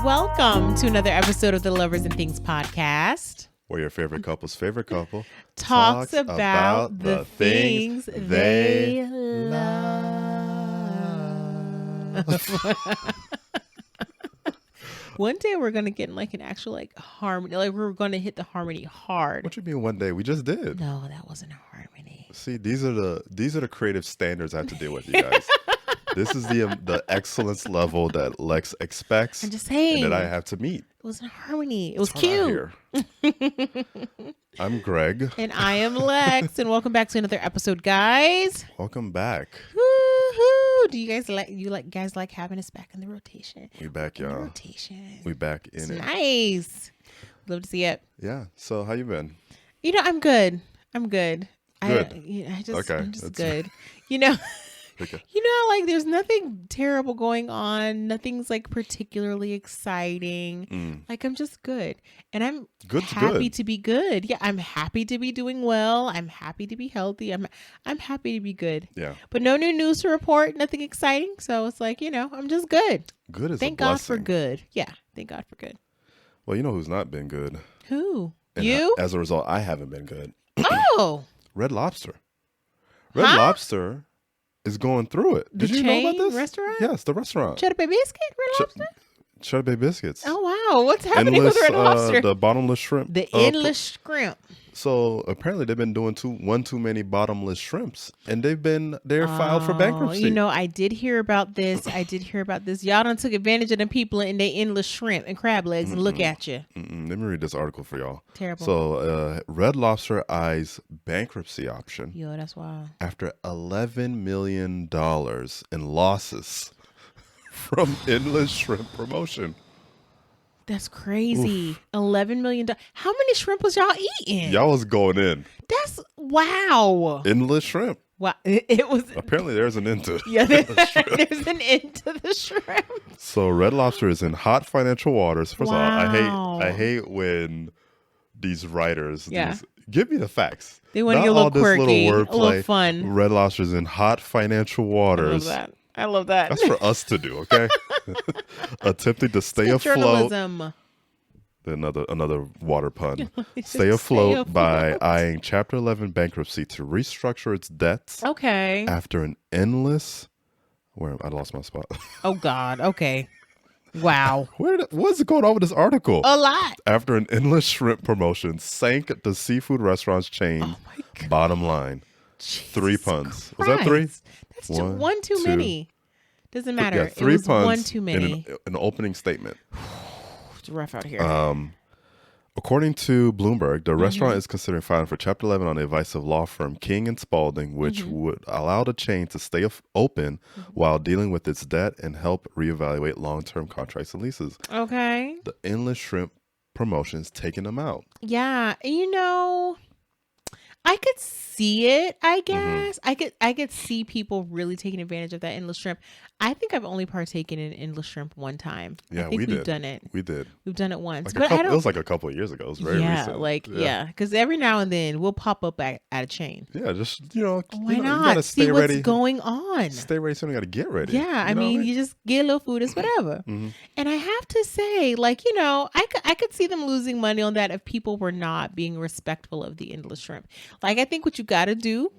Welcome to another episode of the Lovers and Things podcast, where your favorite couple's favorite couple talks about the things they love. One day we're going to get in like an actual like harmony. Like we're going to hit the harmony hard. What you mean one day? We just did. No, that wasn't harmony. See, these are the creative standards I have to deal with, you guys. This is the excellence level that Lex expects. I'm just saying. And that I have to meet. It wasn't harmony. It was cute. I'm Greg. And I am Lex. And welcome back to another episode, guys. Welcome back. Woo-hoo. Do you guys like having us back in the rotation? We back, y'all. Rotation. We back in it's it. Nice. Love to see it. Yeah. So how you been? You know, I'm good. Good. I'm just That's good. You know. Okay. You know, like there's nothing terrible going on. Nothing's like particularly exciting. Like I'm just good. And I'm happy to be good. Yeah, I'm happy to be doing well. I'm happy to be healthy. I'm happy to be good. Yeah. But no new news to report, nothing exciting. So it's like, you know, I'm just good. Good is Thank a blessing. God for good. Yeah. Thank God for good. Well, you know who's not been good? Who? And you? As a result, I haven't been good. Oh. Red Lobster. Red Lobster is going through it. Did you know about this? Restaurant? Yes, the restaurant. Cheddar Bay Biscuit? Red Lobster? Cheddar Bay Biscuits. Oh, wow. What's happening with Red Lobster? The bottomless shrimp. The endless shrimp. So apparently they've been doing one too many bottomless shrimps, and they're filed for bankruptcy. You know, I did hear about this. Y'all done took advantage of them people and they endless shrimp and crab legs and look at you. Let me read this article for y'all. Terrible. So Red Lobster eyes bankruptcy option. Yo, that's wild. After $11 million in losses from endless shrimp promotion. That's crazy. Oof. $11 million. How many shrimp was y'all eating? Y'all was going in. That's wow. Endless shrimp. Wow. It was. Apparently there's an end to it. Yeah, there's an end to the shrimp. So Red Lobster is in hot financial waters. First of all, Wow. I hate when these writers Yeah. give me the facts. They want to Not get a all little this quirky, little a little wordplay. fun. Red Lobster's in hot financial waters. I love that. That's for us to do, okay? Attempting to stay afloat. Journalism. Another water pun. Stay afloat by eyeing Chapter 11 bankruptcy to restructure its debts. Okay. After an endless... I lost my spot. Oh, God. Okay. Wow. What's going on with this article? A lot. After an endless shrimp promotion sank the seafood restaurant's chain. Oh, my God. Bottom line. Jesus 3 puns. Christ. Was that 3? That's one too many. Doesn't matter. Yeah, 3 it was puns. One too many. In an opening statement. It's rough out here. According to Bloomberg, the restaurant is considering filing for Chapter 11 on the advice of law firm King and Spalding, which would allow the chain to stay open while dealing with its debt and help reevaluate long-term contracts and leases. Okay. The endless shrimp promotion's taking them out. Yeah. You know, I could see it, I guess. I could see people really taking advantage of that endless shrimp. I think I've only partaken in endless shrimp one time. Yeah, I think we've did. done it. We did. We've done it once. Like But it was like a couple of years ago. It was very recent. Because every now and then we'll pop up at a chain. Yeah, just, Why you not? gotta See stay what's ready. going on. Stay ready, so you got to get ready. Yeah, I mean, you just get a little food, it's whatever. And I have to say, like, you know, I could see them losing money on that if people were not being respectful of the endless shrimp. Like, I think what you got to do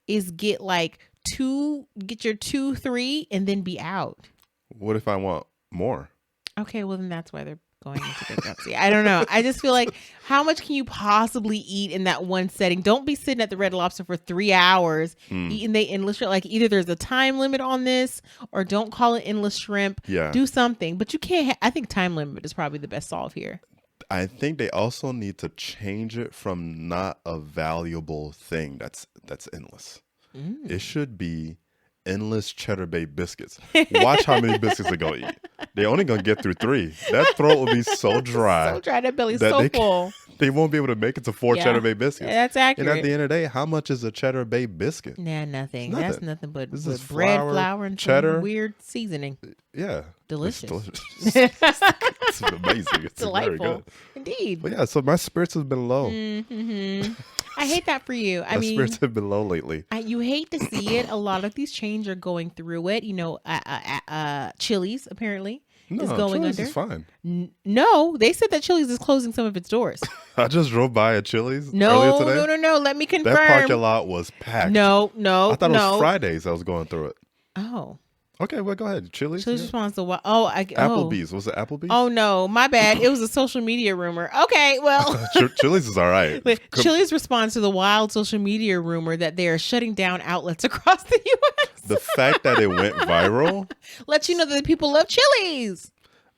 is get your 2, 3, and then be out. What if I want more? Okay, well, then that's why they're going into bankruptcy. I don't know. I just feel like, how much can you possibly eat in that one setting? Don't be sitting at the Red Lobster for 3 hours eating the endless shrimp. Like, either there's a time limit on this, or don't call it endless shrimp. Yeah. Do something. But you can't. I think time limit is probably the best solve here. I think they also need to change it from not a valuable thing that's endless. It should be endless Cheddar Bay biscuits. Watch how many biscuits they're going to eat. They're only going to get through 3. That throat will be so dry. So dry, that belly's so full. They won't be able to make it to 4 Cheddar Bay biscuits. Yeah, that's accurate. And at the end of the day, how much is a Cheddar Bay biscuit? Nah, nothing. That's nothing but bread, flour, and cheddar, some weird seasoning. Yeah. Delicious. It's amazing. It's delightful. very good. Indeed. But yeah, so my spirits have been low. I hate that for you. I Our mean, spirits have been low lately. you hate to see it. A lot of these chains are going through it. You know, Chili's apparently is No, going Chili's under. is fine. No, they said that Chili's is closing some of its doors. I just drove by a Chili's No, earlier today. no. Let me confirm. That parking lot was packed. No. I thought it was Fridays I was going through it. Oh. Okay, well, go ahead. Chili's responds to what? Applebee's. Was it Applebee's? Oh, no. My bad. It was a social media rumor. Okay, well. Chili's is all right. Chili's responds to the wild social media rumor that they are shutting down outlets across the U.S. The fact that it went viral lets you know that the people love Chili's.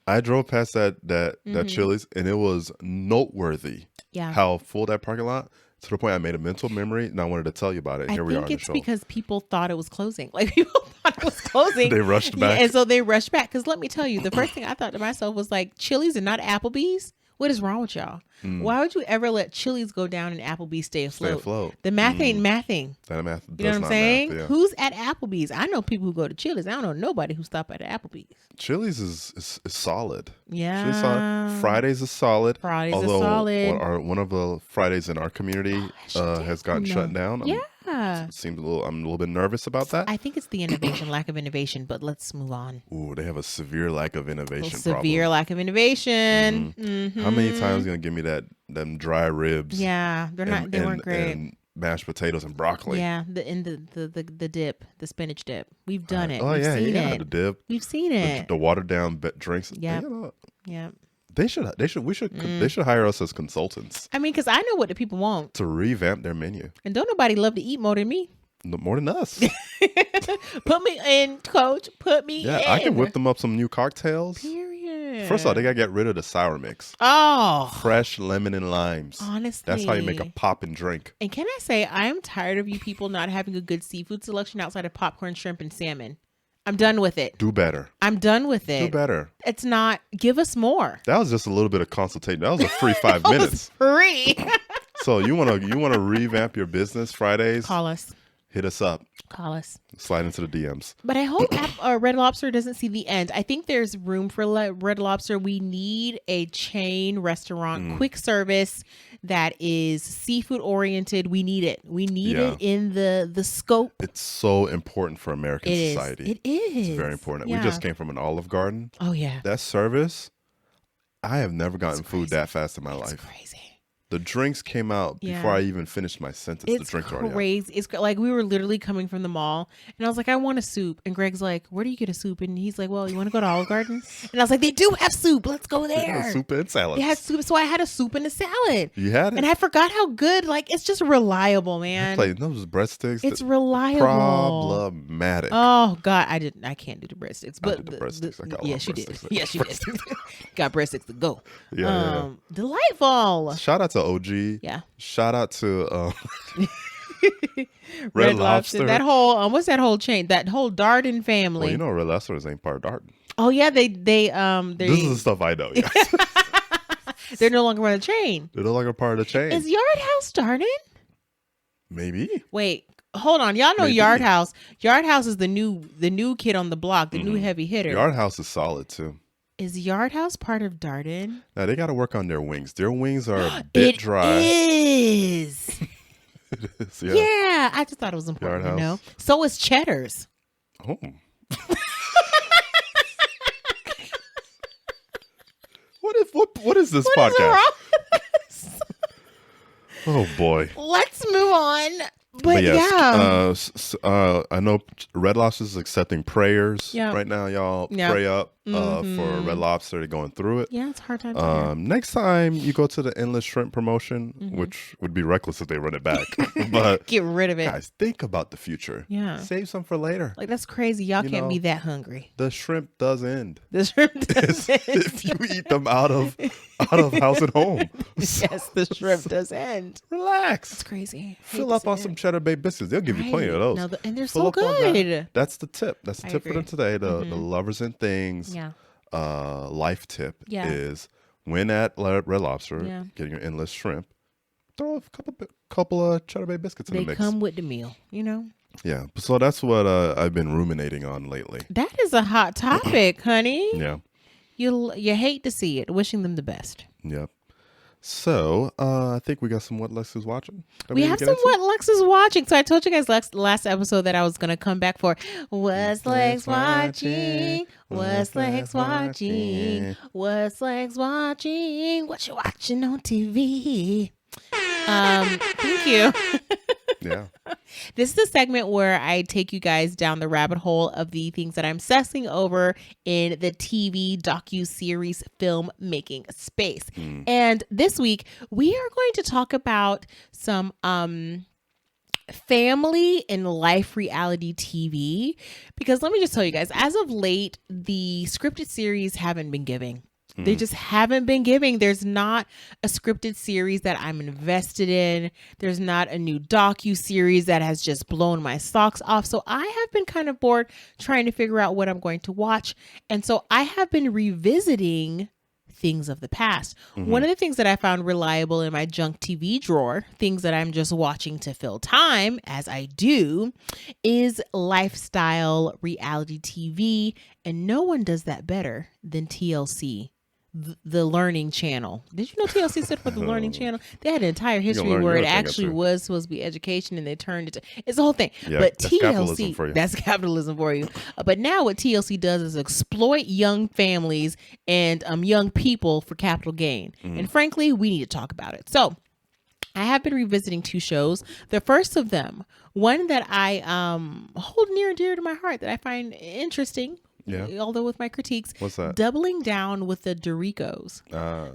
I drove past that Chili's, and it was noteworthy how full that parking lot, to the point I made a mental memory, and I wanted to tell you about it. Here we are on the show. I think it's because people thought it was closing. Like, people thought it was closing. They rushed back. And so they rushed back. Because let me tell you, the first thing I thought to myself was like, Chili's and not Applebee's? What is wrong with y'all? Why would you ever let Chili's go down and Applebee's stay afloat? The math ain't mathing. That math does you know what I'm not saying? Math, yeah. Who's at Applebee's? I know people who go to Chili's. I don't know nobody who stop at Applebee's. Chili's is solid. Yeah. Chili's solid. Fridays is solid. Fridays are solid. One of the Fridays in our community has gotten shut down. I'm a little bit nervous about that. I think it's the innovation, lack of innovation, but let's move on. Ooh, they have a severe lack of innovation Severe lack of innovation. How many times are you gonna give me them dry ribs? Yeah, they weren't great. And mashed potatoes and broccoli. Yeah, the dip, the spinach dip. We've done it. Oh, We've seen it. The dip. We've seen it. The watered down drinks. Yeah. Yeah. They should hire us as consultants. I mean, because I know what the people want to revamp their menu. And don't nobody love to eat more than me. More than us. Put me in, coach. Put me in. Yeah, I can whip them up some new cocktails. Period. First of all, they gotta get rid of the sour mix. Oh. Fresh lemon and limes. Honestly. That's how you make a poppin' drink. And can I say, I am tired of you people not having a good seafood selection outside of popcorn, shrimp, and salmon. I'm done with it. Do better. I'm done with it. Do better. It's not, give us more. That was just a little bit of consultation. That was a free 5 minutes. Free. So you wanna revamp your business Fridays? Call us. Hit us up. Call us. Slide into the DMs. But I hope Red Lobster doesn't see the end. I think there's room for Red Lobster. We need a chain restaurant, quick service that is seafood oriented. We need it. We need it in the scope. It's so important for American society. It is. It's very important. Yeah. We just came from an Olive Garden. Oh, yeah. That service, I have never gotten food that fast in my life. Crazy. The drinks came out before I even finished my sentence. It's the drinks crazy. already out. It's like we were literally coming from the mall, and I was like, I want a soup. And Greg's like, where do you get a soup? And he's like, well, you want to go to Olive Garden? And I was like, they do have soup. Let's go there. Soup and salad. They had soup, so I had a soup and a salad. You had it? And I forgot how good. Like, it's just reliable, man. Those breadsticks. It's reliable. Problematic. Oh God, I can't do the breadsticks. But I did the breadsticks. I got yes, you did. breadsticks. Yes, you did. Got breadsticks to go. Yeah. Delightful. Shout out to OG. Yeah. Shout out to Red Lobster. That whole what's that whole chain? That whole Darden family. Well, you know Red Lobsters ain't part of Darden. Oh yeah, they This is the stuff I know. Yeah. They're no longer part of the chain. They're no longer part of the chain. Is Yard House Darden? Maybe. Wait, hold on. Y'all know Yard House. Yard House is the new kid on the block, the new heavy hitter. Yard House is solid too. Is Yard House part of Darden? Now they got to work on their wings. Their wings are a bit dry. It is. It is. Yeah, I just thought it was important to know. So is Cheddar's. Oh. What is this podcast? Is wrong with this? Oh boy. Let's move on. But yes, I know Red Lobster is accepting prayers right now. Y'all pray up for Red Lobster. They're going through it. Yeah, it's a hard time. Next time you go to the endless shrimp promotion, which would be reckless if they run it back, but get rid of it. Guys, think about the future. Yeah, save some for later. Like that's crazy. Y'all can't be that hungry. The shrimp does end. The shrimp does end if you eat them out of house and home. Yes, the shrimp does end. Relax. It's crazy. Fill up on some Cheddar Bay biscuits. They'll give you plenty of those. No, and they're so good. That's the tip. That's the tip for them today. The lovers and things. Yeah. Life tip is when at Red Lobster getting your endless shrimp, throw a couple of Cheddar Bay biscuits in the mix. They come with the meal, you know. Yeah, so that's what I've been ruminating on lately. That is a hot topic, honey. Yeah. You hate to see it. Wishing them the best. Yep. So, I think we got some What Lex is watching that We need to have get some into. What Lex is watching. So I told you guys last episode that I was going to come back for What's Lex watching? What's Lex watching? What's Lex watching? What you watching on TV? Thank you. Yeah. This is a segment where I take you guys down the rabbit hole of the things that I'm obsessing over in the TV docu-series filmmaking space. And this week we are going to talk about some family and life reality TV, because let me just tell you guys, as of late, the scripted series haven't been giving. They just haven't been giving. There's not a scripted series that I'm invested in. There's not a new docu-series that has just blown my socks off. So I have been kind of bored trying to figure out what I'm going to watch. And so I have been revisiting things of the past. One of the things that I found reliable in my junk TV drawer, things that I'm just watching to fill time, as I do, is lifestyle reality TV. And no one does that better than TLC. The Learning Channel. Did you know TLC stood for the Learning Channel? They had an entire history where it actually was supposed to be education, and they turned it to, it's the whole thing. Yeah, but that's capitalism TLC, for you. that's capitalism for you. But now what TLC does is exploit young families and young people for capital gain. And frankly, we need to talk about it. So I have been revisiting two shows. The first of them, one that I hold near and dear to my heart, that I find interesting, although with my critiques. What's that? Doubling Down with the Derricos.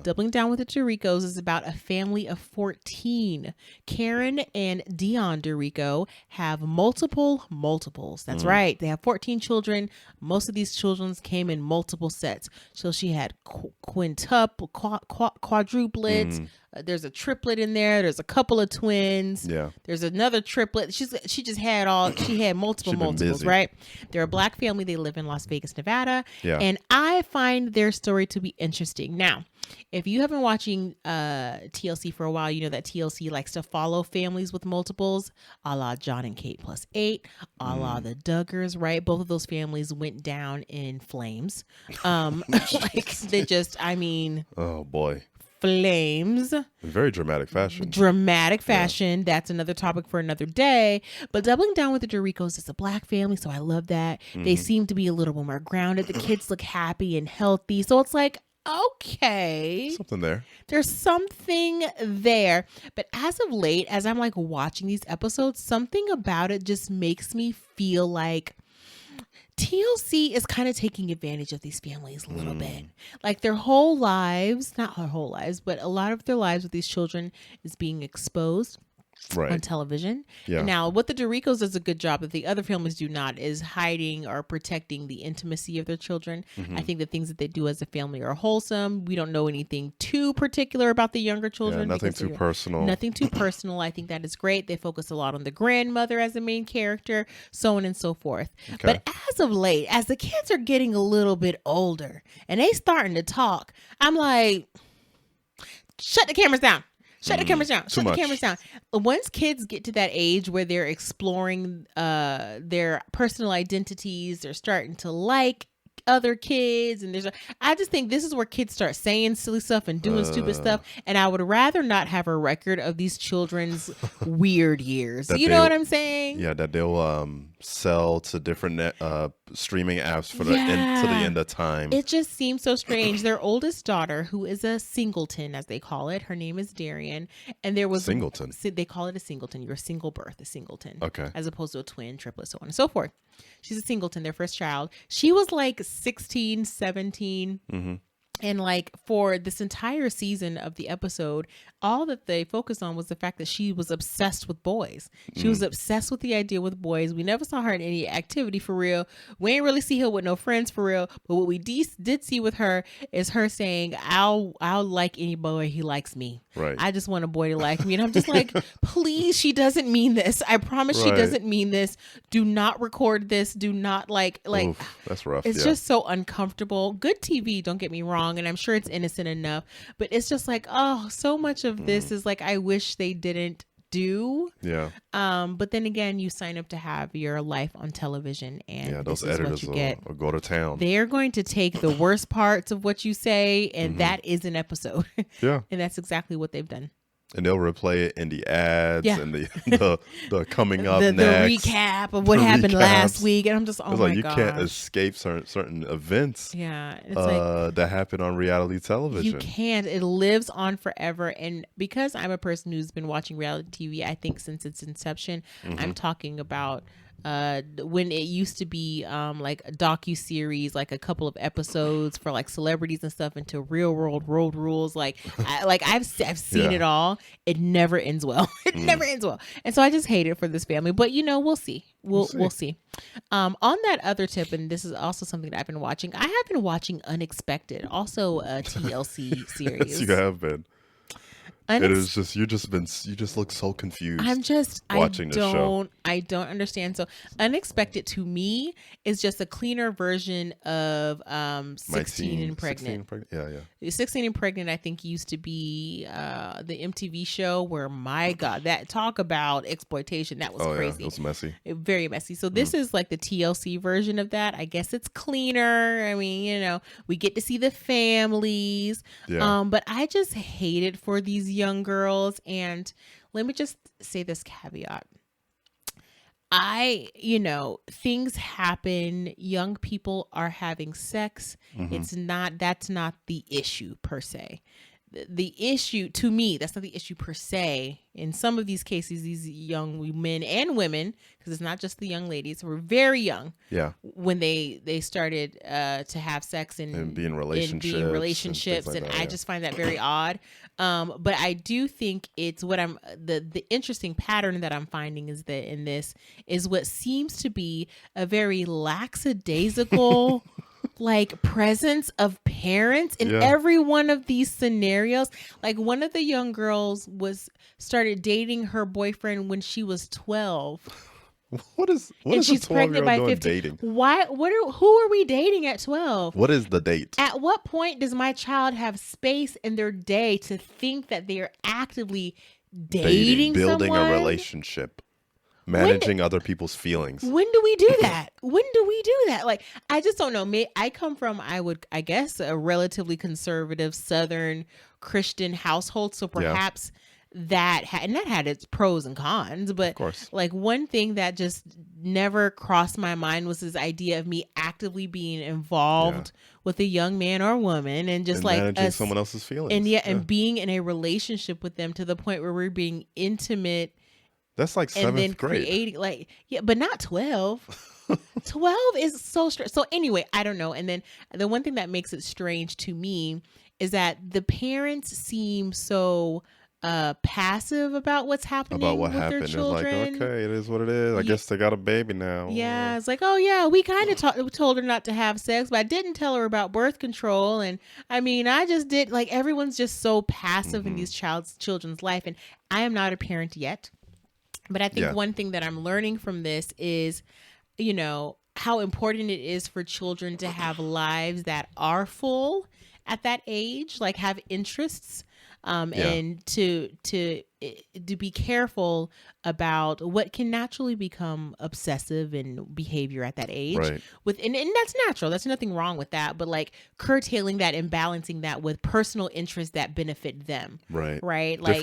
Doubling Down with the Derricos is about a family of 14. Karen and Dion Derrico have multiples. That's right. They have 14 children. Most of these children came in multiple sets. So she had quadruplets. There's a triplet in there. There's a couple of twins. Yeah. There's another triplet. She had multiples, right? They're a black family. They live in Las Vegas, Nevada. Yeah. And I find their story to be interesting. Now, if you have been watching TLC for a while, you know that TLC likes to follow families with multiples, a la John and Kate plus 8, a la the Duggars, right? Both of those families went down in flames. Oh boy. Flames. Very dramatic fashion. Yeah. That's another topic for another day. But Doubling Down with the Derricos is a black family, so I love that. They seem to be a little bit more grounded. The kids look happy and healthy. So it's like, okay. Something there. There's something there. But as of late, as I'm like watching these episodes, something about it just makes me feel like TLC is kind of taking advantage of these families a little bit. Like their whole lives, not her whole lives, but a lot of their lives with these children is being exposed on television. Yeah. And now what the Derricos does a good job that the other families do not is hiding or protecting the intimacy of their children. I think the things that they do as a family are wholesome. We don't know anything too particular about the younger children. Nothing too personal. Nothing too personal. I think that is great. They focus a lot on the grandmother as the main character, so on and so forth. Okay. But as of late, as the kids are getting a little bit older and they starting to talk, I'm like, shut the cameras down. Shut the cameras down. Shut the cameras down. Once kids get to that age where they're exploring their personal identities, they're starting to like other kids, and I just think this is where kids start saying silly stuff and doing stupid stuff, and I would rather not have a record of these children's weird years. You know what I'm saying? Yeah, that they'll sell to different streaming apps for to the end of time. It just seems so strange. Their oldest daughter, who is a singleton, as they call it, her name is Darian, and there was Singleton. They call it a singleton. You're a single birth, a singleton. Okay. As opposed to a twin, triplet, so on and so forth. She's a singleton, their first child. She was like 16, 17. And like for this entire season of the episode, all that they focused on was the fact that she was obsessed with boys. She was obsessed with the idea with boys. We never saw her in any activity for real. We ain't really see her with no friends for real. But what we did see with her is her saying, I'll like any boy, he likes me. Right. I just want a boy to like me. And I'm just like, please, she doesn't mean this. I promise she doesn't mean this. Do not record this. Do not like. Oof, that's rough. It's just so uncomfortable. Good TV, don't get me wrong. And I'm sure it's innocent enough. But it's just like, oh, so much of this is like, I wish they didn't do. Yeah. But then again, you sign up to have your life on television, and Yeah, this those is what editors you get. will go to town. They're going to take the worst parts of what you say, and that is an episode. Yeah. And that's exactly what they've done. And they'll replay it in the ads Yeah. and the coming up The next. recap of what the happened last recaps. week, and I'm just, oh It's my like you gosh. can't escape certain events Yeah, it's like that happen on reality you television. can't. It lives on forever. And because I'm a person who's been watching reality TV, I think since its inception, I'm talking about when it used to be like a docu-series, like a couple of episodes for like celebrities and stuff, into real world road rules. Like I've seen Yeah. it all. It never ends well. It never ends well. And so I just hate it for this family. But we'll see. We'll see. On that other tip, and this is also something that I've been watching. I have been watching Unexpected, also a TLC series. Yes, you have been. It is just you just look so confused. I'm just watching this show. I don't understand. So Unexpected to me is just a cleaner version of 16 and Pregnant. 16 yeah. 16 and Pregnant, I think, used to be the MTV show where, my God, that talk about exploitation. That was crazy. Yeah, it was messy. Very messy. So this is like the TLC version of that. I guess it's cleaner. I mean, we get to see the families. Yeah. But I just hate it for these young girls. And let me just say this caveat. Things happen. Young people are having sex. That's not the issue per se. The issue to me, that's not the issue per se. In some of these cases, these young men and women, because it's not just the young ladies who were very young. Yeah. When they started to have sex and be in relationships, and like that, I just find that very odd. But I do think it's what the interesting pattern that I'm finding is that in this is what seems to be a very lackadaisical like presence of parents in every one of these scenarios. Like one of the young girls started dating her boyfriend when she was 12. What is she's a 12-year-old pregnant by doing 15. dating? Why? Who are we dating at 12? What is the date? At what point does my child have space in their day to think that they are actively dating building someone? a relationship, managing other people's feelings? When do we do that? Like, I just don't know. I come from, I guess, a relatively conservative Southern Christian household. So perhaps that had its pros and cons, but Of course. like one thing that just never crossed my mind was this idea of me actively being involved with a young man or woman and just like managing someone else's feelings. And and being in a relationship with them to the point where we're being intimate. That's like 7th and then grade. creating but not 12. 12 is so strange. So anyway, I don't know. And then the one thing that makes it strange to me is that the parents seem so passive about what's happening with their children. It's like, okay, it is what it is. I guess they got a baby now. Yeah, it's like, oh yeah, we kind of told her not to have sex, but I didn't tell her about birth control. And I mean, I just did. Like, everyone's just so passive in these children's life. And I am not a parent yet, but I think one thing that I'm learning from this is, how important it is for children to have lives that are full at that age, like have interests. And to be careful about what can naturally become obsessive and behavior at that age. Right. And that's natural. There's nothing wrong with that. But like curtailing that and balancing that with personal interests that benefit them. Right. Right. Like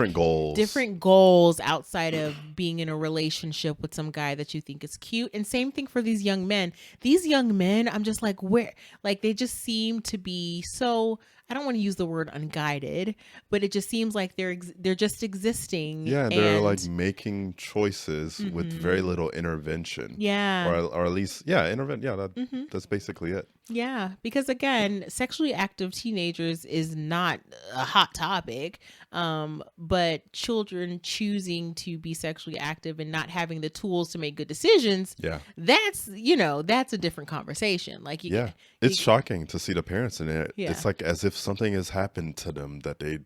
different goals outside of being in a relationship with some guy that you think is cute. And same thing for these young men. These young men, I'm just like, where? Like, they just seem to be so, I don't want to use the word unguided, but it just seems like they're just existing. Yeah, they're like making choices with very little intervention. Yeah. Or at least, intervention. Yeah, that's basically it. Yeah, because again, sexually active teenagers is not a hot topic, but children choosing to be sexually active and not having the tools to make good decisions, that's a different conversation. Like, it's shocking to see the parents in it. Yeah. It's like as if something has happened to them that they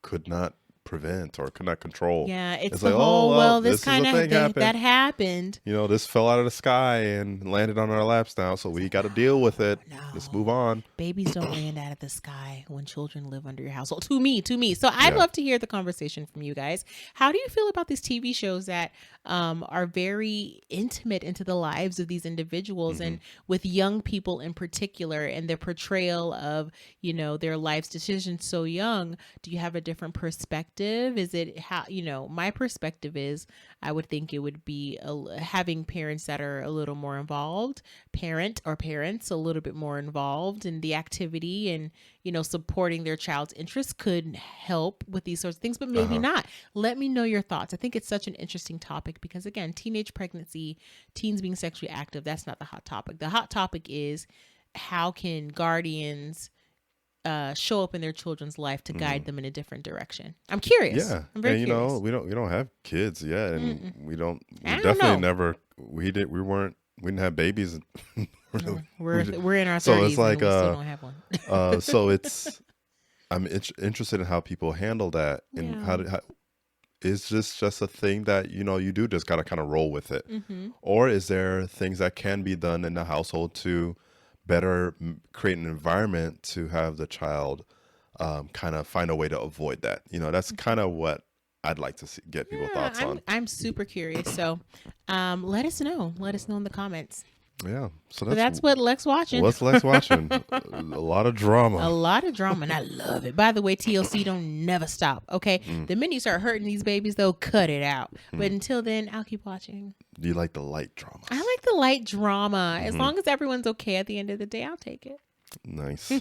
could not prevent or could not control. Yeah, it's like, the oh, whole, well, this this is kind a of thing happened. that happened. You know, this fell out of the sky and landed on our laps now, so we got to deal with it. No. Let's move on. Babies don't land out of the sky when children live under your household. To me. So I'd love to hear the conversation from you guys. How do you feel about these TV shows that are very intimate into the lives of these individuals and with young people in particular, and their portrayal of, you know, their life's decisions so young? Do you have a different perspective? Is it how, you know, my perspective is I would think it would be having parents that are a little more involved, parents a little bit more involved in the activity, and, you know, supporting their child's interests could help with these sorts of things, but maybe not. Let me know your thoughts. I think it's such an interesting topic because, again, teenage pregnancy, teens being sexually active, that's not the hot topic. The hot topic is how can guardians show up in their children's life to guide them in a different direction. I'm curious. Yeah, I'm very and you curious. know, we don't have kids yet, and we I don't definitely know. never we didn't have babies. Really. We're in our 30s, So it's like and we still don't have one. so it's I'm interested in how people handle that, and how is this just a thing that, you know, you do just gotta kind of roll with it, or is there things that can be done in the household to better create an environment to have the child kind of find a way to avoid that? You know, that's kind of what I'd like to see, get people's thoughts on. I'm super curious. So let us know. Let us know in the comments. Yeah. So that's what Lex watching. What's Lex watching? A lot of drama. A lot of drama, and I love it. By the way, TLC don't never stop, okay? The minute you start hurting these babies, they'll cut it out. But until then, I'll keep watching. Do you like the light drama? I like the light drama. As long as everyone's okay at the end of the day, I'll take it. Nice.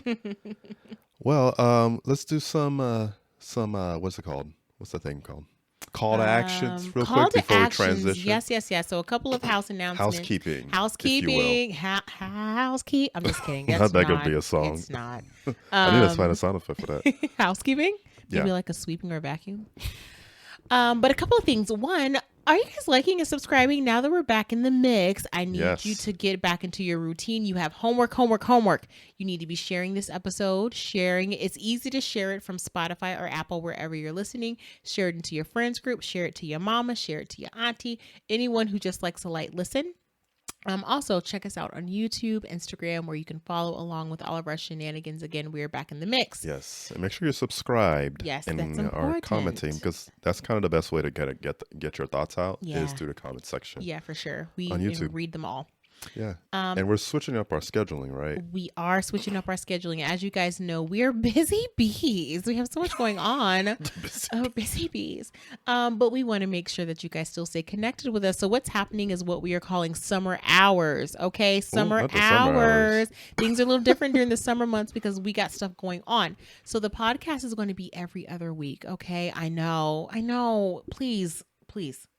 Well, let's do some what's it called? What's the thing called? Call to actions real quick before we transition. Yes. So a couple of house announcements. Housekeeping. Housekeeping. I'm just kidding. That's that could be a song. It's not. I need to find a sound effect for that. Housekeeping? Yeah. Maybe like a sweeping or a vacuum. But a couple of things. One, are you guys liking and subscribing? Now that we're back in the mix, I need you to get back into your routine. You have homework. You need to be sharing this episode. It's easy to share it from Spotify or Apple, wherever you're listening. Share it into your friends group. Share it to your mama. Share it to your auntie. Anyone who just likes a light listen. Also, check us out on YouTube, Instagram, where you can follow along with all of our shenanigans. Again, we are back in the mix. Yes, and make sure you're subscribed. Yes, and that's important. are commenting, because that's kind of the best way to get your thoughts out is through the comment section. Yeah, for sure. We on YouTube. read them all. Yeah. And we're switching up our scheduling, right? We are switching up our scheduling. As you guys know, we're busy bees. We have so much going on. Busy bees. But we want to make sure that you guys still stay connected with us. So what's happening is what we are calling summer hours. Okay. Summer hours. Things are a little different during the summer months because we got stuff going on. So the podcast is going to be every other week. Okay. I know. Please.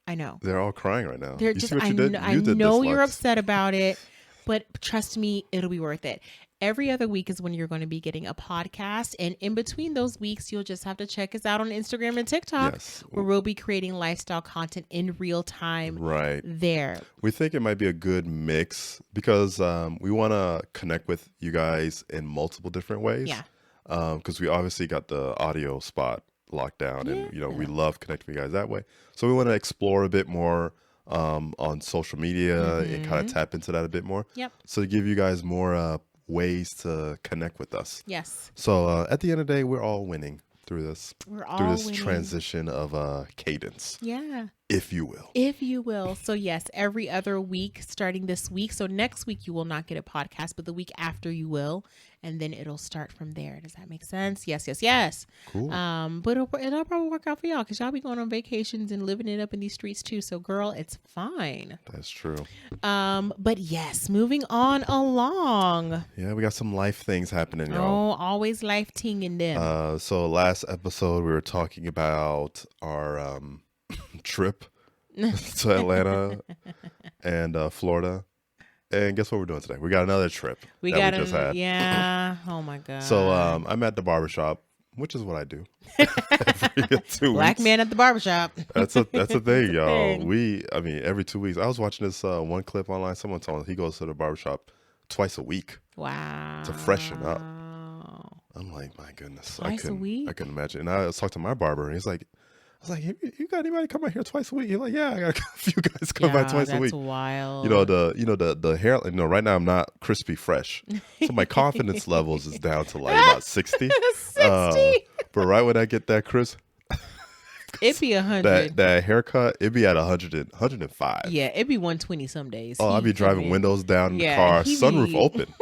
I know. They're all crying right now. They're you just, see what you did? I know you're upset about it, but trust me, it'll be worth it. Every other week is when you're going to be getting a podcast. And in between those weeks, you'll just have to check us out on Instagram and TikTok, where we'll be creating lifestyle content in real time. Right there. We think it might be a good mix because we want to connect with you guys in multiple different ways. Yeah. Because we obviously got the audio spot locked down, and we love connecting with you guys that way. So we want to explore a bit more on social media and kind of tap into that a bit more. Yep. So to give you guys more ways to connect with us. Yes. So at the end of the day, we're all winning through this. Winning. Transition of cadence. Yeah. If you will. So yes, every other week starting this week. So next week you will not get a podcast, but the week after you will. And then it'll start from there. Does that make sense? Yes. Cool. But it'll probably work out for y'all because y'all be going on vacations and living it up in these streets too. So girl, it's fine. That's true. But yes, moving on along. Yeah, we got some life things happening, y'all. Oh, always life ting in them. So last episode we were talking about our trip to Atlanta and Florida. And guess what we're doing today? We got another trip we just had. Yeah. Oh my God. So I'm at the barbershop, which is what I do every 2 Black weeks. man at the barbershop. That's a thing, y'all. Every 2 weeks. I was watching this one clip online. Someone told me he goes to the barbershop twice a week. Wow. To freshen up. I'm like, my goodness, Twice a I week? couldn't imagine. And I was talking to my barber, and he's like, I was like, you got anybody come out here twice a week? He's like, yeah, I got a few guys come by Yeah, twice a that's week. wild. The hair. Right now I'm not crispy fresh, so my confidence levels is down to like about 60. 60. But right when I get that crisp, It'd be 100. that haircut, it'd be at 105. Yeah, it'd be 120 some days. Oh, I'd be driving windows down in the car, sunroof open.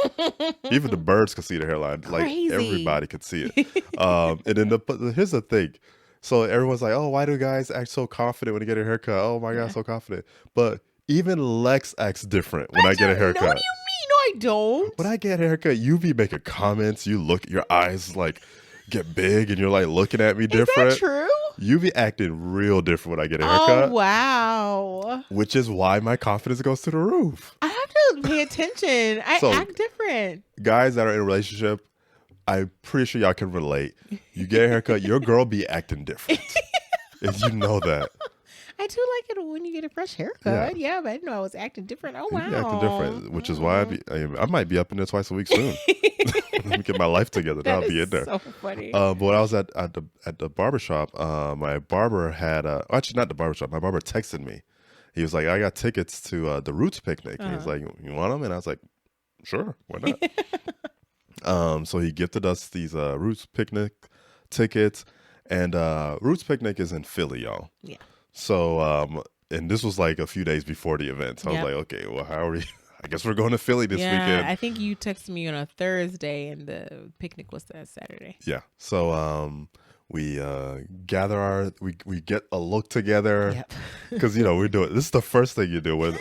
Even the birds could see the hairline. Crazy. Like everybody could see it. And then here's the thing. So everyone's like, oh, why do guys act so confident when they get a haircut? Oh my God, so confident. But even Lex acts different when I get a haircut. What do you mean? No, I don't. When I get a haircut, you be making comments. Your eyes like get big and you're like looking at me different. Is that true? You be acting real different when I get a haircut. Oh, wow. Which is why my confidence goes to the roof. I have to pay attention. I act different. Guys that are in a relationship, I'm pretty sure y'all can relate. You get a haircut, your girl be acting different. And you know that. I do like it when you get a fresh haircut. Yeah, but I didn't know I was acting different. Oh, wow. You be acting different, which is why I might be up in there twice a week soon. Let me get my life together. Then I'll be in there. So funny. But when I was at the barbershop, my barber had actually not the barbershop. My barber texted me. He was like, I got tickets to the Roots picnic. He's like, you want them? And I was like, sure, why not? So he gifted us these Roots picnic tickets, and Roots picnic is in Philly, y'all. Yeah. So and this was like a few days before the event. So I was like, okay, well, how are we? I guess we're going to Philly this weekend. I think you texted me on a Thursday and the picnic was that Saturday. Yeah. So we gather we get a look together because we're doing this is the first thing you do when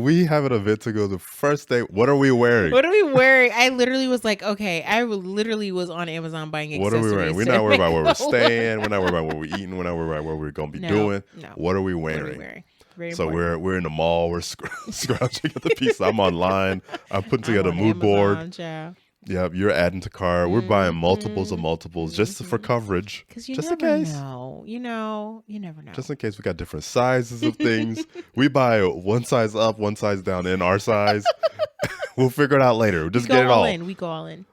we have an event to go. The first day, what are we wearing? I literally was like, okay, I literally was on Amazon buying accessories. What are we wearing? We're not worried about where we're staying. We're not worried about what we're eating. We're not worried about what we're going to be doing. No. What are we wearing? So we're in the mall. We're scrounging at the piece. I'm online. I'm putting together a mood board. Yeah, you're adding to cart. We're buying multiples of multiples just for coverage. Because you just never in case. know. You never know. Just in case we got different sizes of things. We buy one size up, one size down in our size. We'll figure it out later. We'll just get it all. We go all in.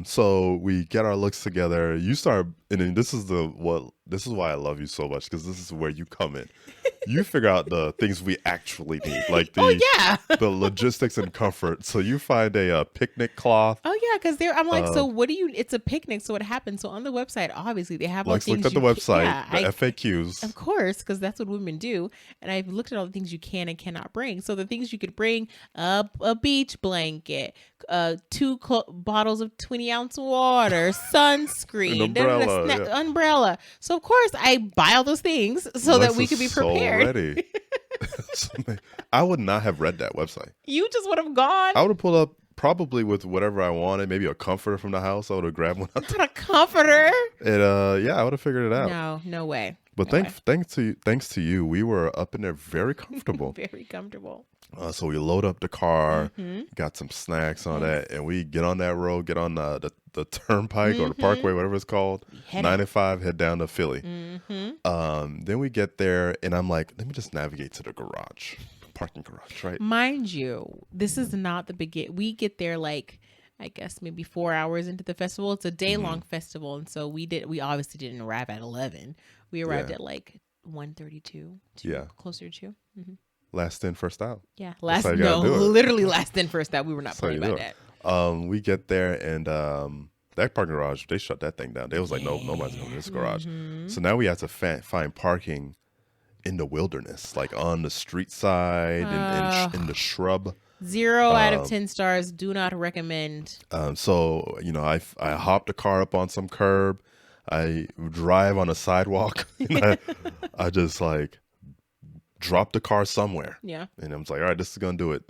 So we get our looks together. You start, and then this is why I love you so much, because this is where you come in. You figure out the things we actually need, like the logistics and comfort. So you find a picnic cloth. Oh yeah, because I'm like, so what do you? It's a picnic, so what happens? So on the website, obviously they have all Lex things. Looked at the website, the FAQs, of course, because that's what women do. And I've looked at all the things you can and cannot bring. So the things you could bring: a beach blanket, 2 bottles of 20-ounce water, sunscreen, umbrella. So of course I buy all those things so that we could be prepared. Ready. I would not have read that website. You just would have gone. I would have pulled up probably with whatever I wanted, maybe a comforter from the house. I would have grabbed one. Not a comforter. And I would have figured it out. No way. But thanks to you, we were up in there very comfortable. Very comfortable. So we load up the car, got some snacks on that, and we get on that road, get on the turnpike or the parkway, whatever it's called, 95, head down to Philly. Then we get there, and I'm like, let me just navigate to the parking garage, right? Mind you, this is not the beginning. We get there like, I guess maybe 4 hours into the festival. It's a day-long festival, and so we obviously didn't arrive at 11. We arrived at like 1:32. Closer to 2. Last in, first out. Yeah, literally last in, first out. We were not playing about that. We get there, and that parking garage, they shut that thing down. They was like, no, nobody's going to this garage. So now we have to find parking in the wilderness, like on the street side and in the shrub. 0 out of 10 stars. Do not recommend. So I hopped the car up on some curb. I drive on a sidewalk. And I just like drop the car somewhere. Yeah. And I'm like, all right, this is gonna do it.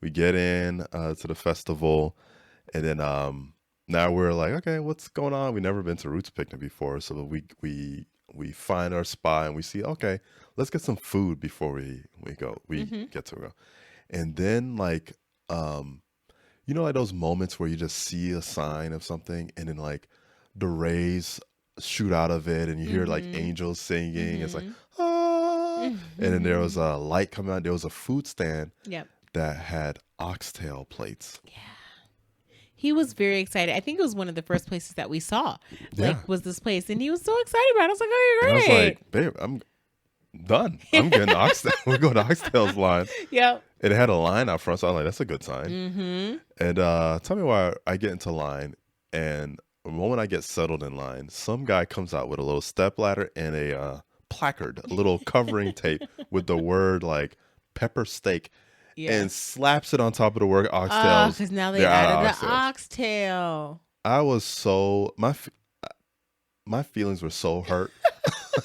We get in to the festival, and then now we're like, okay, what's going on? We've never been to Roots Picnic before, so we find our spot and we see, okay, let's get some food before we go. We get to go. And then like like those moments where you just see a sign of something, and then like the rays shoot out of it, and you hear like angels singing. It's like, and then there was a light coming out. There was a food stand that had oxtail plates. He was very excited. I think it was one of the first places that we saw, Yeah. was this place. And he was so excited about it. I was like, oh, And I you're was great. like, babe, I'm done. I'm getting oxtail. We're going to Oxtail's line. Yep. It had a line out front, so I was like, that's a good sign. Mm-hmm. And tell me why I get into line, and the moment I get settled in line, some guy comes out with a little stepladder and a placard, a little covering tape with the word like pepper steak, Yeah. and slaps it on top of the word oxtails. Because now they They're out added of the oxtails. oxtail. I was so my feelings were so hurt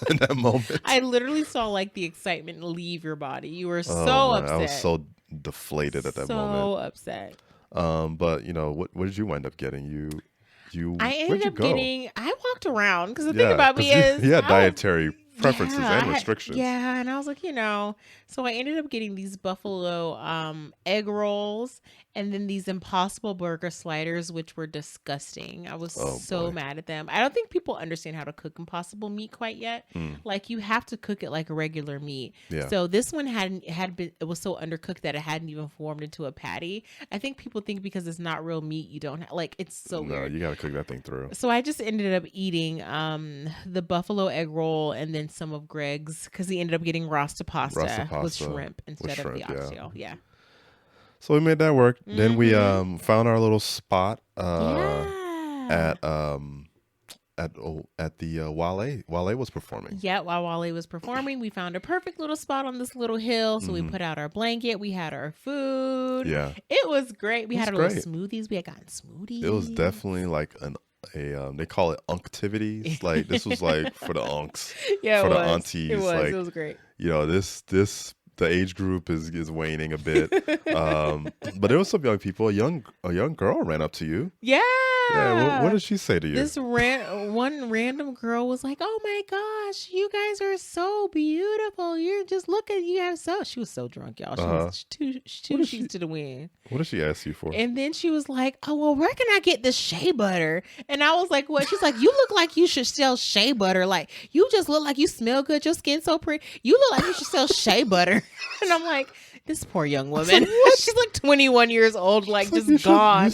in that moment. I literally saw like the excitement leave your body. You were so man, upset. I was so deflated at that moment. So upset. But you know, what did you wind up getting? I where'd ended you up go? I walked around because the thing about me is you had I was- dietary preferences Yeah, and restrictions. Yeah, and I was like, so I ended up getting these buffalo egg rolls and then these Impossible Burger sliders, which were disgusting. I was so boy. mad at them. I don't think people understand how to cook Impossible meat quite yet. Like you have to cook it like a regular meat. Yeah. So this one it was so undercooked that it hadn't even formed into a patty. I think people think because it's not real meat, you don't it's so No, weird. you got to cook that thing through. So I just ended up eating the buffalo egg roll and then some of Greg's because he ended up getting rasta pasta with shrimp instead of the oxtail. Yeah. So we made that work. Then we Mm-hmm. found our little spot Yeah. at the Wale was performing. Yeah, while Wale was performing, we found a perfect little spot on this little hill. So we Mm-hmm. put out our blanket. We had our food. Yeah. It was great. We It was had our great. little smoothies. We had gotten smoothies. It was definitely like they call it unctivities. Like this was like for the unks, Yeah, for it the was. aunties. It was. Like, It was great. you know, this the age group is waning a bit. But there was some young people. A young girl ran up to you. Yeah. Yeah. What did she say to you? This one random girl was like, "Oh my gosh, you guys are so beautiful. You're just look at you have so." She was so drunk, y'all. She was two sheets to the wind. What did she ask you for? And then she was like, "Oh well, where can I get the shea butter?" And I was like, "What?" She's like, "You look like you should sell shea butter. Like you just look like you smell good. Your skin's so pretty. You look like you should sell shea butter." And I'm like, this poor young woman. She's like 21 years old, like just gone.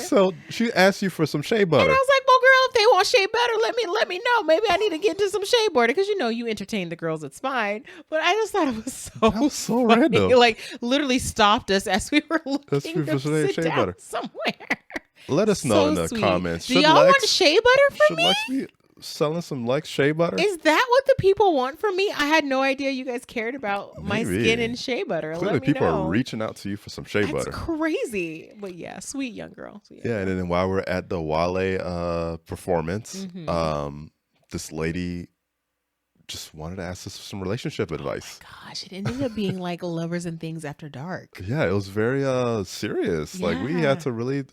She asked you for some shea butter. And I was like, well, girl, if they want shea butter, let me know. Maybe I need to get into some shea butter because you entertain the girls. It's fine. But I just thought it was so funny. Random. Like literally stopped us as we were looking to sit shea down butter. somewhere. Let us know in the sweet. comments. Do y'all want shea butter from should me? Lex be selling some Lex shea butter? Is that what the people want from me? I had no idea you guys cared about my Maybe. skin and shea butter. Clearly, Let me people know. are reaching out to you for some shea That's butter. crazy. But yeah, sweet young girl. Yeah, and then while we're at the Wale performance, Mm-hmm. this lady just wanted to ask us for some relationship advice. Gosh, it ended up being like Lovers and Things After Dark. Yeah, it was very serious. Like we Yeah. had to really,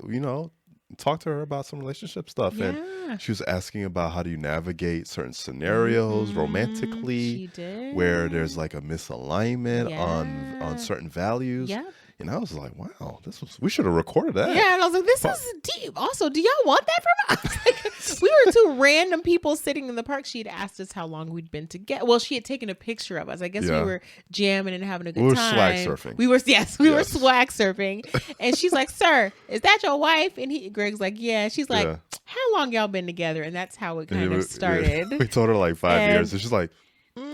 talk to her about some relationship stuff. Yeah. And she was asking about how do you navigate certain scenarios romantically She did. where there's like a misalignment on Yeah. certain values. Yeah. And I was like, wow, we should have recorded that. Yeah, and I was like, this is deep. Also, do y'all want that from us? Like, we were two random people sitting in the park. She had asked us how long we'd been together. Well, she had taken a picture of us. I guess Yeah. we were jamming and having a good We were time. swag surfing. We were Yes. swag surfing. And she's like, "Sir, is that your wife?" And Greg's like, "Yeah." She's like, Yeah. "How long y'all been together?" And that's how it kind And of we started. told her like 5 And- years. And she's like,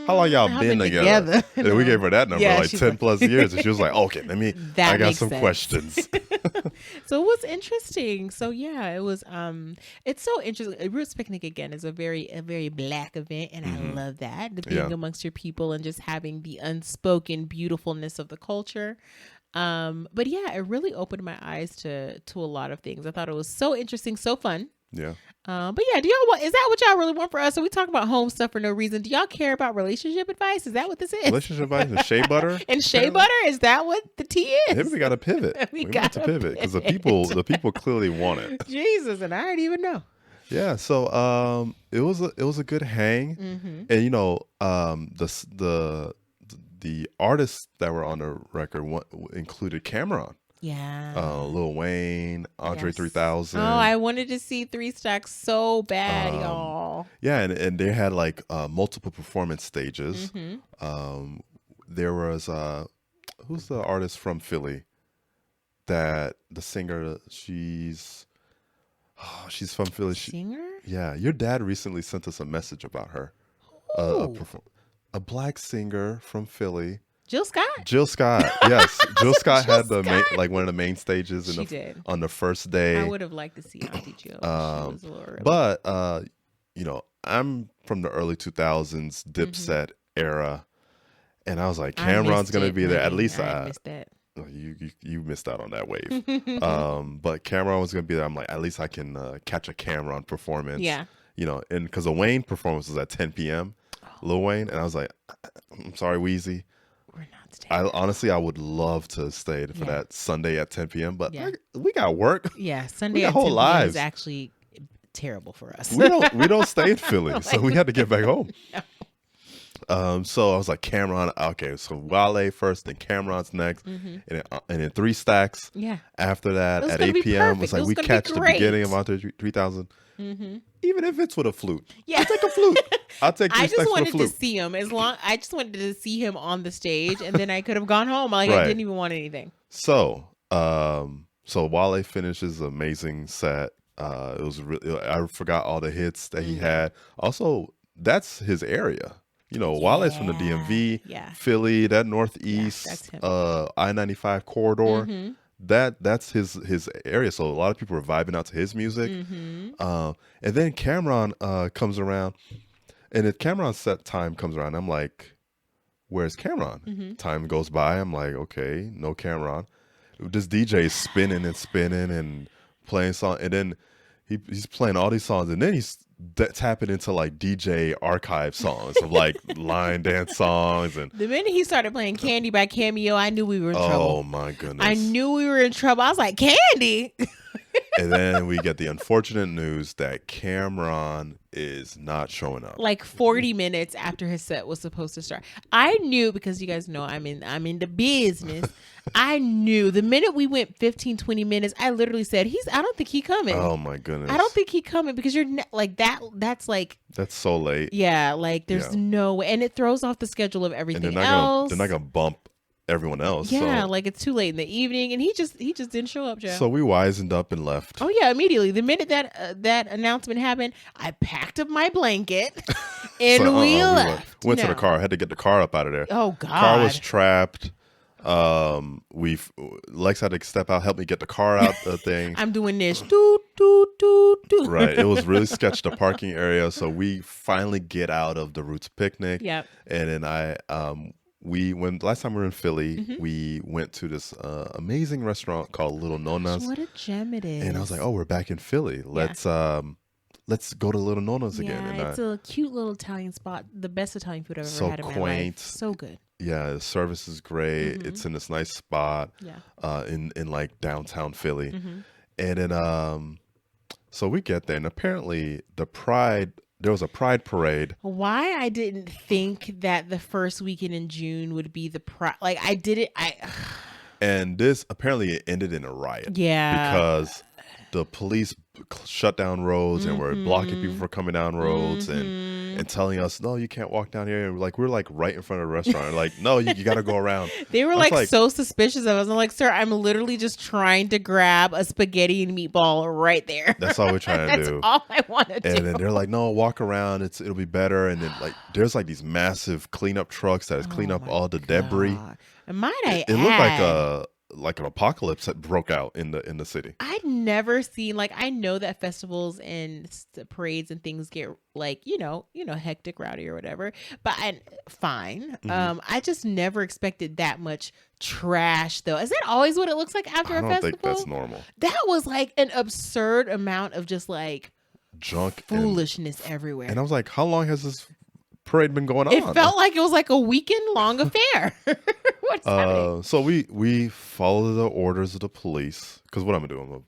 how long y'all I've been together? And then we No. gave her that number, Yeah, like she's 10 like- plus years. And she was like, okay, That I got makes some sense. questions. So it was interesting. So yeah, it was it's so interesting. Roots Picnic again is a very Black event, and I love that. The being amongst your people and just having the unspoken beautifulness of the culture. But yeah, it really opened my eyes to a lot of things. I thought it was so interesting, so fun. Yeah. But yeah, is that what y'all really want for us? So we talk about home stuff for no reason. Do y'all care about relationship advice? Is that what this is? Relationship advice and shea butter. And shea butter? Is that what the tea is? Maybe we got to pivot. We got to gotta pivot because the people clearly want it. Jesus, and I didn't even know. Yeah. So it was a good hang, and the artists that were on the record included Cameron. Yeah. Lil Wayne, Andre Yes. 3000. Oh, I wanted to see Three Stacks so bad, y'all. Yeah, and they had like multiple performance stages. Mm-hmm. There was who's the artist from Philly that the singer? She's Oh, she's from Philly. Singer? Yeah, your dad recently sent us a message about her. Ooh. A black singer from Philly. Jill Scott? Jill Scott, yes. Jill Scott Jill had the main, Scott. like one of the main stages She did. on the first day. I would have liked to see Auntie Jill. She was a little early. But you know, I'm from the early 2000s Dipset era, and I was like, Cameron's gonna be there. At least I missed that. you missed out on that wave. But Cameron was gonna be there. I'm like, at least I can catch a Cameron performance. Yeah. You know, and because the Wayne performance was at 10 p.m. Lil Wayne, and I was like, I'm sorry, Wheezy. We're not staying. Honestly, I would love to stay for that Sunday at 10 p.m. But Yeah. we got work. Yeah, Sunday We got at whole 10 p.m. lives. is actually terrible for us. We don't stay in Philly, so we had to get back home. So I was like, Cameron, okay, so Wale first, then Cameron's next, and then 3 Stacks. Yeah. After that, It was at gonna 8 be p.m., perfect. it's It like was we gonna be catch the great. beginning of Andre 3000. Even if it's with a flute. Yeah. I'll take a flute. I'll take 3 I Stacks just with a wanted to flute. see him I just wanted to see him on the stage, and then I could have gone home. Like Right. I didn't even want anything. So Wale finishes an amazing set. It was really, I forgot all the hits that he had. Also, that's his area. You know, Wale's from the DMV, Philly, that northeast, that's him. I-95 corridor. That's his area. So a lot of people are vibing out to his music. And then Cameron comes around, and if Cameron's set time comes around, I'm like, where's Cameron? Time goes by. I'm like, okay, no Cameron. This DJ is spinning and playing song, and then he's playing all these songs, and then he's tapping into like DJ archive songs of like line dance songs. And The minute he started playing Candy by Cameo, I knew we were in trouble. oh my goodness, I knew we were in trouble. I was like, Candy. And then we get the unfortunate news that Cameron is not showing up. Like 40 minutes after his set was supposed to start. I knew, because you guys know I'm in the business. I knew the minute we went 15, 20 minutes, I literally said, I don't think he coming. Oh my goodness. I don't think he coming, because you're like that's like, that's so late. yeah, like there's no way. And it throws off the schedule of everything And else. they're not gonna bump everyone else. Yeah, so. like it's too late in the evening, and he just didn't show up, Joe. So we wisened up and left. Oh yeah, immediately. The minute that announcement happened, I packed up my blanket and we left. Went to the car. Had to get the car up out of there. Oh God. Car was trapped. Lex had to step out, help me get the car out the thing. I'm doing this. Doot, doot, doot, doot. Right. It was really sketched, the parking area. So we finally get out of the Roots picnic. Yep. And then last time we were in Philly, we went to this amazing restaurant called Little Nona's. What a gem it is. And I was like, oh, we're back in Philly. Let's go to Little Nona's again. And it's a cute little Italian spot. The best Italian food I've ever had in my life. So good. Yeah, the service is great. It's in this nice spot. Yeah. In like downtown Philly. And then so we get there, and apparently there was a pride parade. Why I didn't think that the first weekend in June would be the pride, like I did it. And this apparently it ended in a riot. Yeah. Because the police shut down roads and were blocking people from coming down roads and telling us, no, you can't walk down here. And we're like right in front of the restaurant. Like, no, you got to go around. They were like so suspicious of us. I'm like, sir, I'm literally just trying to grab a spaghetti and meatball right there. That's all we're trying to do. That's all I want to do. And then they're like, no, walk around. It'll be better. And then like there's like these massive cleanup trucks that clean up all the debris. And might I add, it looked like an apocalypse that broke out in the city. I'd never seen, like, I know that festivals and parades and things get like, hectic, rowdy or whatever, but fine. I just never expected that much trash though. Is that always what it looks like after a festival? I don't think that's normal. That was like an absurd amount of just like junk, foolishness everywhere. And I was like, how long has this parade been going on? It felt like it was like a weekend long affair. What's happening? So we follow the orders of the police, because what I'm gonna do, I'm gonna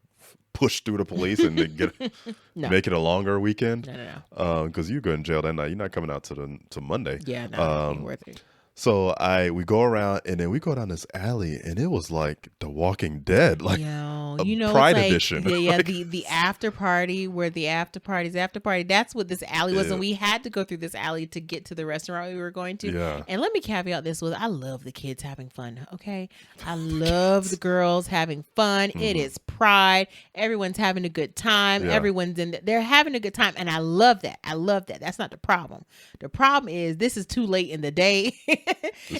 push through the police and then make it a longer weekend. No. Because you go in jail that night. You're not coming out to Monday. Yeah, no, ain't worth it. So we go around and then we go down this alley and it was like The Walking Dead, like a It's Pride like edition. the after party where the after party. That's what this alley was, and we had to go through this alley to get to the restaurant we were going to. Yeah. And let me caveat this with, I love the kids having fun. Okay, I love the girls having fun. It is Pride. Everyone's having a good time. Yeah. Everyone's they're having a good time, and I love that. That's not the problem. The problem is this is too late in the day.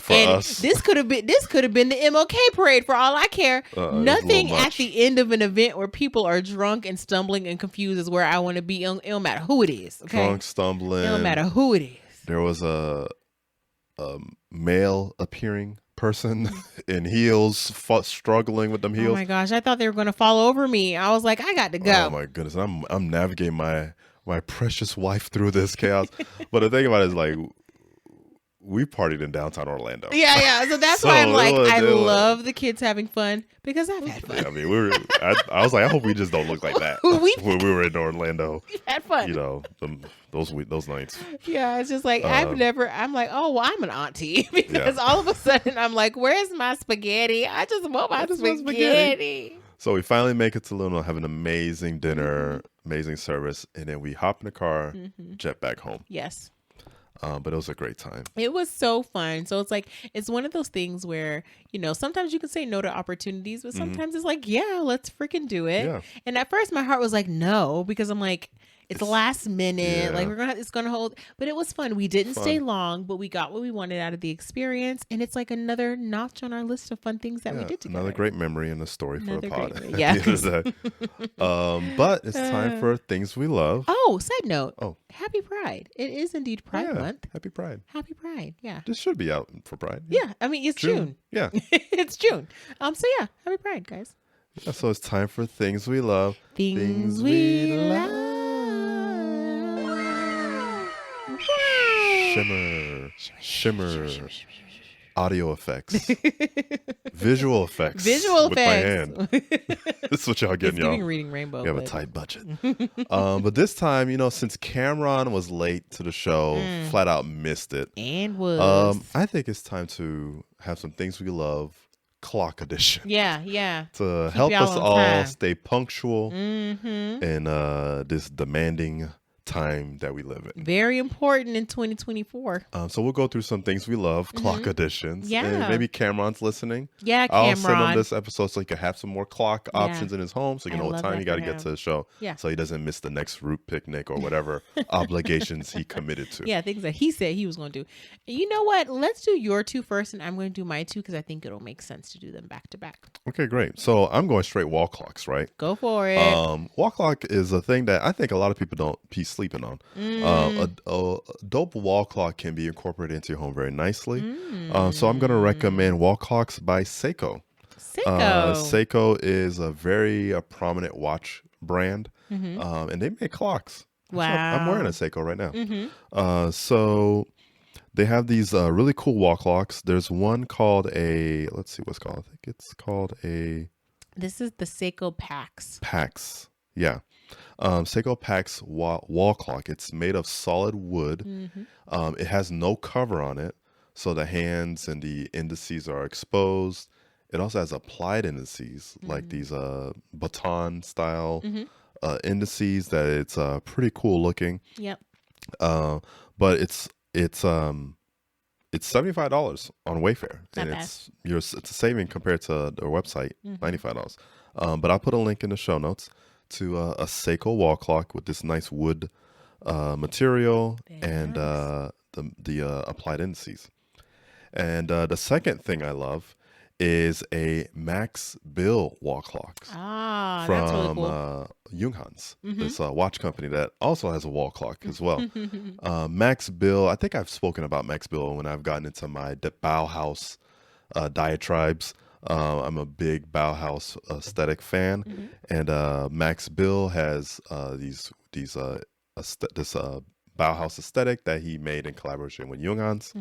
For and us. this could have been the MLK parade for all I care. Nothing at the end of an event where people are drunk and stumbling and confused is where I want to be. It don't matter who it is. Okay? Drunk, stumbling. It don't matter who it is. There was a male appearing person in heels, struggling with them heels. Oh my gosh, I thought they were going to fall over me. I was like, I got to go. Oh my goodness, I'm navigating my precious wife through this chaos. But the thing about it is, like, we partied in downtown Orlando. Yeah. So that's why I'm like, I love the kids having fun because I've had fun. I mean, I was like, I hope we just don't look like that when we were in Orlando. We had fun. You know, those nights. Yeah, it's just like I'm like, oh, well, I'm an auntie because all of a sudden I'm like, where's my spaghetti? I just want my spaghetti. So we finally make it to Luna, have an amazing dinner, amazing service, and then we hop in the car, jet back home. Yes. But it was a great time. It was so fun. So it's like, it's one of those things where, sometimes you can say no to opportunities, but sometimes it's like, yeah, let's freaking do it. Yeah. And at first my heart was like, no, because I'm like, it's last minute. Yeah. Like it's going to hold, but it was fun. We didn't stay long, but we got what we wanted out of the experience. And it's like another notch on our list of fun things that we did together. Another great memory and a story for the pod. Yeah. But it's time for things we love. Oh, side note. Oh. Happy Pride. It is indeed Pride Month. Happy Pride. Happy Pride. Yeah. This should be out for Pride. Yeah. I mean, it's June. Yeah. It's June. So yeah, happy Pride, guys. Yeah, so it's time for things we love. Things we love. Shimmer. Audio effects. Visual effects. With my hand. This is what y'all getting, y'all. Reading Rainbow. We have a tight budget. But this time, since Cameron was late to the show, flat out missed it. And was. I think it's time to have some things we love. Clock edition. Yeah. To help us all stay punctual in this demanding time that we live in. Very important in 2024. So we'll go through some things we love, clock editions. Yeah. And maybe Cameron's listening. Yeah, Cameron. I'll send him this episode so he can have some more clock options in his home so you know what time you got to get to the show. Yeah. So he doesn't miss the next root picnic or whatever obligations he committed to. Yeah, things that he said he was going to do. You know what? Let's do your two first and I'm going to do my two because I think it'll make sense to do them back to back. Okay, great. So I'm going straight wall clocks, right? Go for it. Wall clock is a thing that I think a lot of people don't be sleeping on. A dope wall clock can be incorporated into your home very nicely. So I'm going to recommend wall clocks by Seiko. Seiko is a very prominent watch brand, and they make clocks. Wow. I'm wearing a Seiko right now. So they have these really cool wall clocks. There's one called let's see what's called. I think it's called This is the Seiko Pax. Pax, yeah. Seiko Pax wall clock. It's made of solid wood. It has no cover on it, so the hands and the indices are exposed. It also has applied indices, like these baton style indices that it's pretty cool looking. Yep. But it's $75 on Wayfair, and it's a saving compared to their website, $95. But I'll put a link in the show notes to a Seiko wall clock with this nice wood material and the applied indices. And the second thing I love is a Max Bill wall clock that's from really cool. Junghans, this watch company that also has a wall clock as well. Max Bill, I think I've spoken about Max Bill when I've gotten into my Bauhaus diatribes. I'm a big Bauhaus aesthetic fan, and Max Bill has this Bauhaus aesthetic that he made in collaboration with Junghans,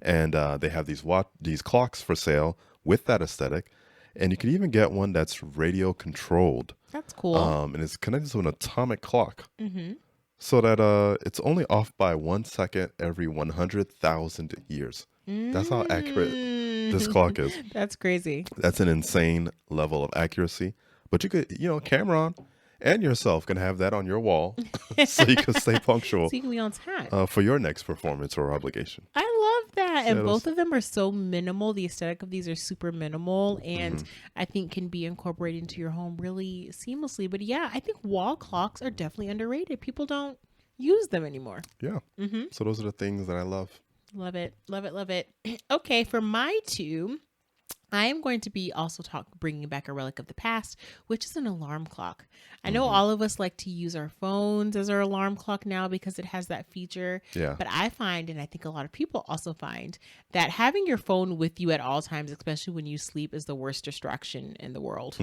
and they have these clocks for sale with that aesthetic, and you can even get one that's radio controlled. That's cool. And it's connected to an atomic clock, so that it's only off by 1 second every 100,000 years. That's how accurate this clock is. That's crazy. That's an insane level of accuracy. But you could, Cameron and yourself can have that on your wall so you can stay punctual So you can be on time. for your next performance or obligation. I love that. Yeah, And both of them are so minimal. The aesthetic of these are super minimal and I think can be incorporated into your home really seamlessly. But yeah, I think wall clocks are definitely underrated. People don't use them anymore. Yeah. So those are the things that I love. Love it. Love it. Love it. Okay. For my two, I am going to be also bringing back a relic of the past, which is an alarm clock. I know all of us like to use our phones as our alarm clock now because it has that feature. Yeah. But I find, and I think a lot of people also find, that having your phone with you at all times, especially when you sleep, is the worst distraction in the world.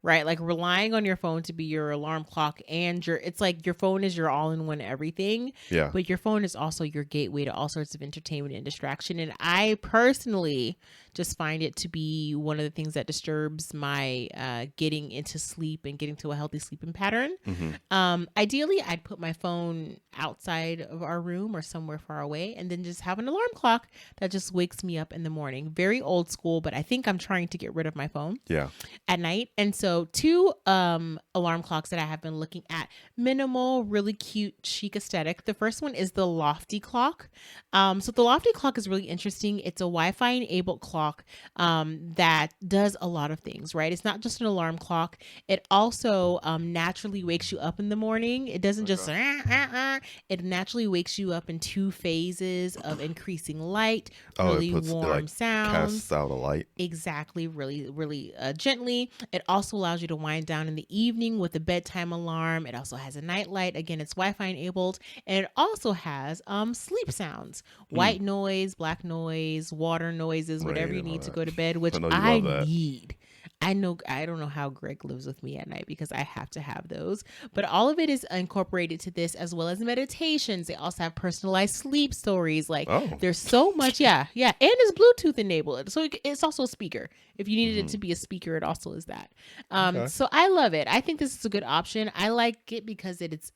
Right? Like relying on your phone to be your alarm clock and it's like your phone is your all-in-one everything. Yeah. But your phone is also your gateway to all sorts of entertainment and distraction. And I personally just find it to be one of the things that disturbs my getting into sleep and getting to a healthy sleeping pattern. Ideally, I'd put my phone outside of our room or somewhere far away and then just have an alarm clock that just wakes me up in the morning. Very old school, but I think I'm trying to get rid of my phone at night. And so two alarm clocks that I have been looking at, minimal, really cute, chic aesthetic. The first one is the Lofty clock. So the Lofty clock is really interesting. It's a Wi-Fi enabled clock that does a lot of things, right? It's not just an alarm clock. It also naturally wakes you up in the morning. It doesn't just, it naturally wakes you up in two phases of increasing light, really warm sounds. Casts out a light. Exactly. Really, really gently. It also allows you to wind down in the evening with a bedtime alarm. It also has a night light. Again, it's Wi-Fi enabled. And it also has sleep sounds, white noise, black noise, water noises, whatever you need to go to bed, which I need. I don't know how Greg lives with me at night because I have to have those, but all of it is incorporated to this as well as meditations. They also have personalized sleep stories. Like there's so much. Yeah. And it's Bluetooth enabled. So it's also a speaker. If you needed it to be a speaker, it also is that. So I love it. I think this is a good option. I like it because it's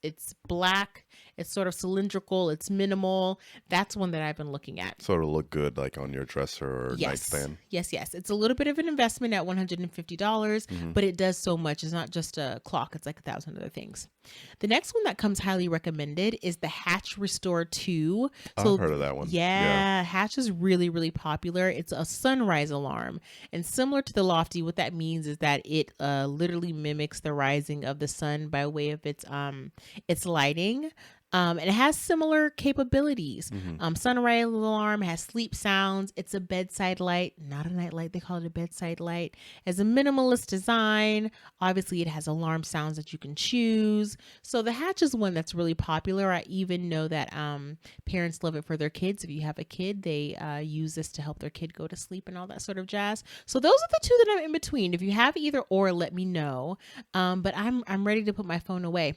black. It's sort of cylindrical. It's minimal. That's one that I've been looking at. So it'll look good like on your dresser or nightstand. Yes. It's a little bit of an investment at $150, but it does so much. It's not just a clock. It's like 1,000 other things. The next one that comes highly recommended is the Hatch Restore 2. So, I've heard of that one. Yeah, Hatch is really, really popular. It's a sunrise alarm. And similar to the Lofty, what that means is that it literally mimics the rising of the sun by way of its lighting. And it has similar capabilities. Sunrise alarm has sleep sounds. It's a bedside light, not a night light. They call it a bedside light. It has a minimalist design. Obviously, it has alarm sounds that you can choose. So the Hatch is one that's really popular. I even know that parents love it for their kids. If you have a kid, they use this to help their kid go to sleep and all that sort of jazz. So those are the two that I'm in between. If you have either or, let me know. But I'm ready to put my phone away.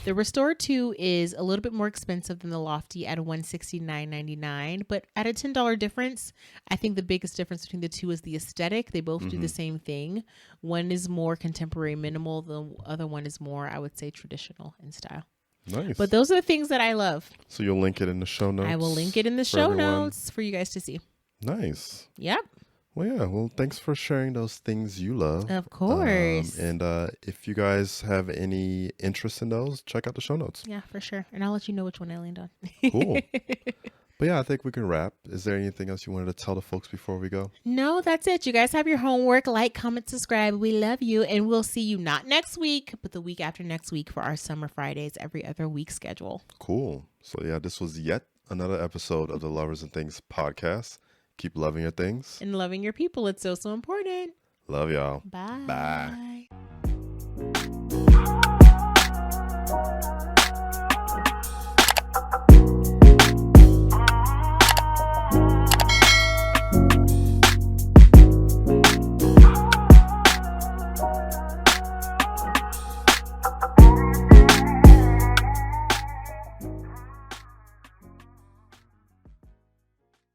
The Restore 2 is a little bit more expensive than the Lofty at $169.99, but at a $10 difference. I think the biggest difference between the two is the aesthetic. They both do the same thing. One is more contemporary minimal. The other one is more, I would say, traditional in style. Nice. But those are the things that I love. So you'll link it in the show notes. I will link it in the show notes for you guys to see. Nice. Yep. Well, yeah. Well, thanks for sharing those things you love. Of course. And if you guys have any interest in those, check out the show notes. Yeah, for sure. And I'll let you know which one I land on. Cool. But yeah, I think we can wrap. Is there anything else you wanted to tell the folks before we go? No, that's it. You guys have your homework. Like, comment, subscribe. We love you. And we'll see you not next week, but the week after next week for our Summer Fridays every other week schedule. Cool. So yeah, this was yet another episode of the Lovers and Things podcast. Keep loving your things. And loving your people. It's so, so important. Love y'all. Bye. Bye.